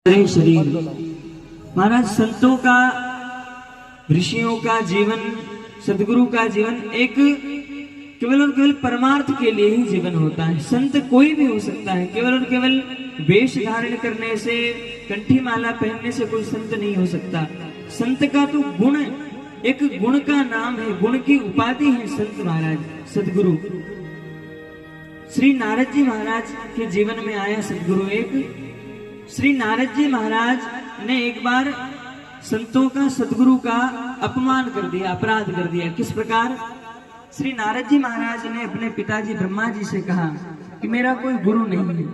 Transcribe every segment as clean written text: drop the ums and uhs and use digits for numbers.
शरीर। महाराज संतों का, ऋषियों का जीवन, सदगुरु का जीवन एक केवल और केवल परमार्थ के लिए ही जीवन होता है। संत कोई भी हो सकता है, केवल और केवल वेश धारण करने से, कंठी माला पहनने से कोई संत नहीं हो सकता। संत का तो गुण, एक गुण का नाम है, गुण की उपाधि है संत महाराज, सदगुरु। श्री नारद जी महाराज के जीवन में आया सदगुरु एक। श्री नारद जी महाराज ने एक बार संतों का, सदगुरु का अपमान कर दिया, अपराध कर दिया। किस प्रकार? श्री नारद जी महाराज ने अपने पिताजी ब्रह्मा जी से कहा कि मेरा कोई गुरु नहीं है।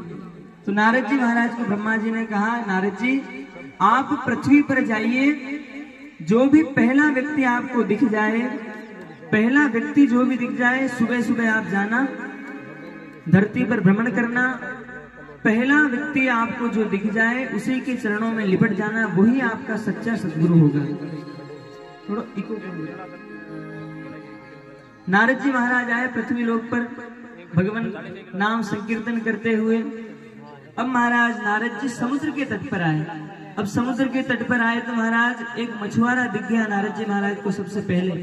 तो नारद जी महाराज को ब्रह्मा जी ने कहा, नारद जी आप पृथ्वी पर जाइए, जो भी पहला व्यक्ति आपको दिख जाए, पहला व्यक्ति जो भी दिख जाए, सुबह सुबह आप जाना, धरती पर भ्रमण करना, पहला व्यक्ति आपको जो दिख जाए उसी के चरणों में लिपट जाना, वही आपका सच्चा सदगुरु होगा। थोड़ा इको कर। नारद जी महाराज आए पृथ्वी लोक पर भगवान नाम संकीर्तन करते हुए। अब महाराज नारद जी समुद्र के तट पर आए। अब समुद्र के तट पर आए तो महाराज एक मछुआरा दिख गया नारद जी महाराज को सबसे पहले।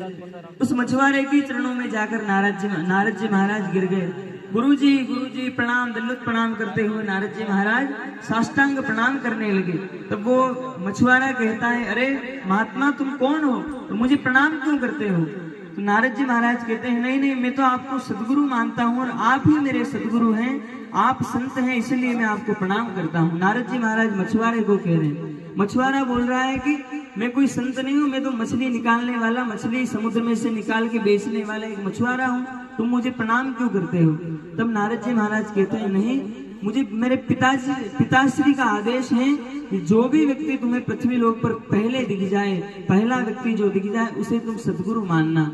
उस मछुआरे के चरणों में जाकर नारद जी महाराज गिर गए। गुरु जी प्रणाम, दंडवत प्रणाम करते हुए नारद जी महाराज साष्टांग प्रणाम करने लगे। तब वो मछुआरा कहता है, अरे महात्मा तुम कौन हो और मुझे प्रणाम क्यों करते हो? तो नारद जी महाराज कहते हैं, नहीं मैं तो आपको सदगुरु मानता हूँ और आप ही मेरे सदगुरु हैं, आप संत हैं, इसलिए मैं आपको प्रणाम करता हूँ। नारद जी महाराज मछुआरे को कह रहे हैं। मछुआरा बोल रहा है कि मैं कोई संत नहीं हूँ, मैं तो मछली निकालने वाला, मछली समुद्र में से निकाल के बेचने वाला एक मछुआरा हूँ, तुम मुझे प्रणाम क्यों करते हो? तब नारद जी महाराज कहते हैं, नहीं मुझे मेरे पिताश्री का आदेश है कि जो भी व्यक्ति तुम्हें पृथ्वी लोक पर पहले दिख जाए, पहला व्यक्ति जो दिख जाए उसे तुम सदगुरु मानना,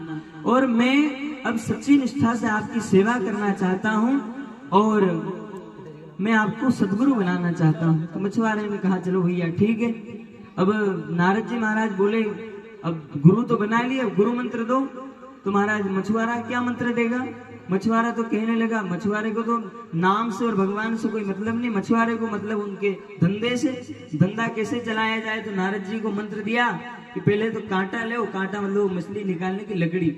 और मैं अब सच्ची निष्ठा से आपकी सेवा करना चाहता हूँ और मैं आपको सदगुरु बनाना चाहता हूँ। तो मछुआरे ने कहा चलो भैया ठीक है। अब नारद जी महाराज बोले, अब गुरु तो बना लिया, गुरु मंत्र दो। तो महाराज मछुआरा क्या मंत्र देगा? मछुआरा तो कहने लगा, मछुआरे को तो नाम से और भगवान से कोई मतलब नहीं, मछुआरे को मतलब उनके धंधे से, धंधा कैसे चलाया जाए। तो नारद जी को मंत्र दिया कि पहले तो कांटा ले, कांटा मतलब मछली निकालने की लकड़ी,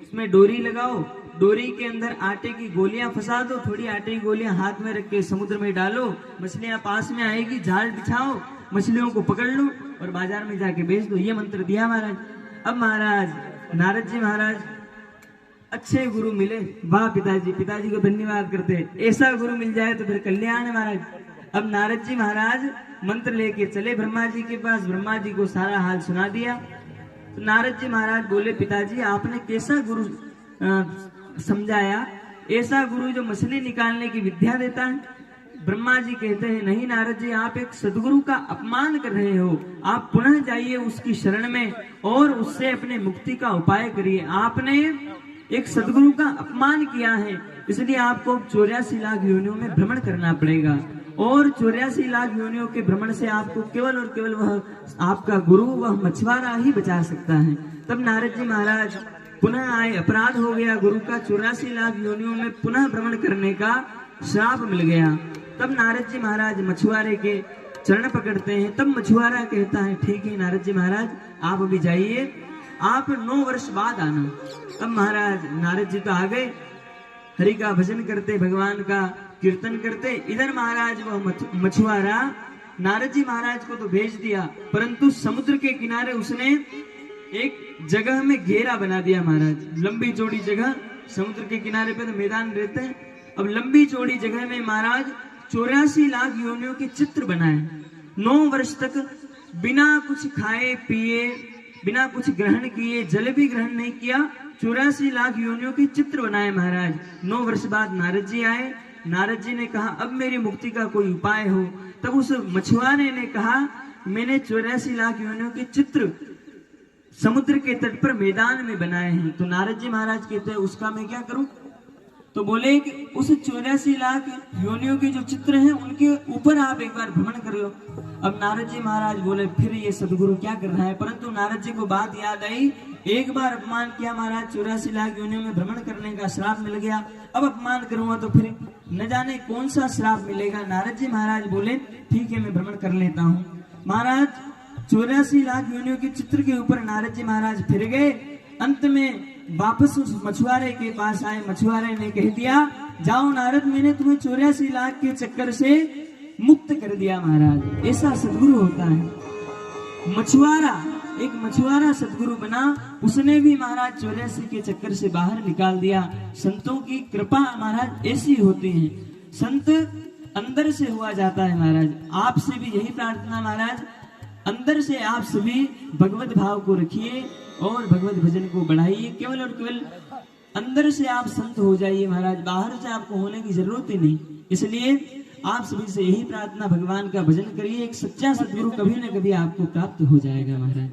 उसमें डोरी लगाओ, डोरी के अंदर आटे की गोलियां फंसा दो, थोड़ी आटे की गोलियां हाथ में रख के समुद्र में डालो, मछलियां पास में आएगी, जाल बिछाओ, मछलियों को पकड़ लो और बाजार में जाके बेच दो। ये मंत्र दिया महाराज। अब महाराज नारद जी महाराज अच्छे गुरु मिले, वाह पिताजी को धन्यवाद करते हैं, ऐसा गुरु मिल जाए तो फिर कल्याण है महाराज। अब नारद जी महाराज मंत्र लेके चले ब्रह्मा जी के पास, ब्रह्मा जी को सारा हाल सुना दिया। तो नारद जी महाराज बोले, पिताजी आपने कैसा गुरु समझाया, ऐसा गुरु जो मछली निकालने की विद्या देता है? ब्रह्मा जी कहते हैं, नहीं नारद जी आप एक सदगुरु का अपमान कर रहे हो, आप पुनः जाइए उसकी शरण में और उससे अपने मुक्ति का उपाय करिए। आपने एक सदगुरु का अपमान किया है, इसलिए आपको 84 लाख योनियों में भ्रमण करना पड़ेगा, और 84 लाख योनियों के भ्रमण से आपको केवल और केवल वह आपका गुरु, वह मछुआरा ही बचा सकता है। तब नारद जी महाराज पुनः आए, अपराध हो गया गुरु का, 84 लाख योनियों में पुनः भ्रमण करने का श्राप मिल गया। तब नारद जी महाराज मछुआरे के चरण पकड़ते हैं। तब मछुआरा कहता है, ठीक है नारद जी महाराज आप अभी जाइए, आप 9 वर्ष बाद आना। अब महाराज नारद जी तो आ गए, हरि का भजन करते, भगवान का कीर्तन करते। इधर महाराज वह मछुआरा नारद जी महाराज को तो भेज दिया, परंतु समुद्र के किनारे उसने एक जगह में घेरा बना दिया महाराज, लंबी चौड़ी जगह, समुद्र के किनारे पे तो मैदान रहते हैं। अब लंबी चौड़ी जगह में महाराज 84 लाख योनियों के चित्र बनाए। 9 वर्ष तक बिना कुछ खाए पिए, बिना कुछ ग्रहण किए, जल भी ग्रहण नहीं किया, 84 लाख योनियों के चित्र बनाए महाराज। 9 वर्ष बाद नारद जी आए। नारद जी ने कहा, अब मेरी मुक्ति का कोई उपाय हो। तब उस मछुआरे ने कहा, मैंने 84 लाख योनियों के चित्र समुद्र के तट पर मैदान में बनाए हैं। तो नारद जी महाराज कहते हैं, उसका मैं क्या करूं? तो बोले कि उस 84 लाख योनियों के जो चित्र हैं उनके ऊपर आप एक बार भ्रमण कर लो। अब नारद जी महाराज बोले, फिर ये सदगुरु क्या कर रहा है? परंतु नारद जी को बात याद आई एक बार अपमान किया महाराज, 84 लाख योनियों में भ्रमण करने का श्राप मिल गया। अब अपमान करूंगा तो फिर न जाने कौन सा श्राप मिलेगा। नारद जी महाराज बोले ठीक है मैं भ्रमण कर लेता हूँ। महाराज 84 लाख योनियों के चित्र के ऊपर नारद जी महाराज फिर गए। अंत में वापस उस मछुआरे के पास आए। मछुआरे ने कह दिया जाओ नारद, मैंने तुम्हें 84 लाख के चक्कर से मुक्त कर दिया। महाराज ऐसा सदगुरु होता है। मछुआरा, एक मछुआरा सदगुरु बना, उसने भी महाराज 84 के चक्कर से बाहर निकाल दिया। संतों की कृपा महाराज ऐसी होती है, संत अंदर से हुआ जाता है। महाराज आपसे भी यही प्रार्थना महाराज, अंदर से आप सभी भगवत भाव को रखिए और भगवत भजन को बढ़ाइए। केवल और केवल अंदर से आप संत हो जाइए महाराज, बाहर से आपको होने की जरूरत ही नहीं। इसलिए आप सभी से यही प्रार्थना, भगवान का भजन करिए। एक सच्चा सदगुरु कभी न कभी आपको प्राप्त हो जाएगा महाराज।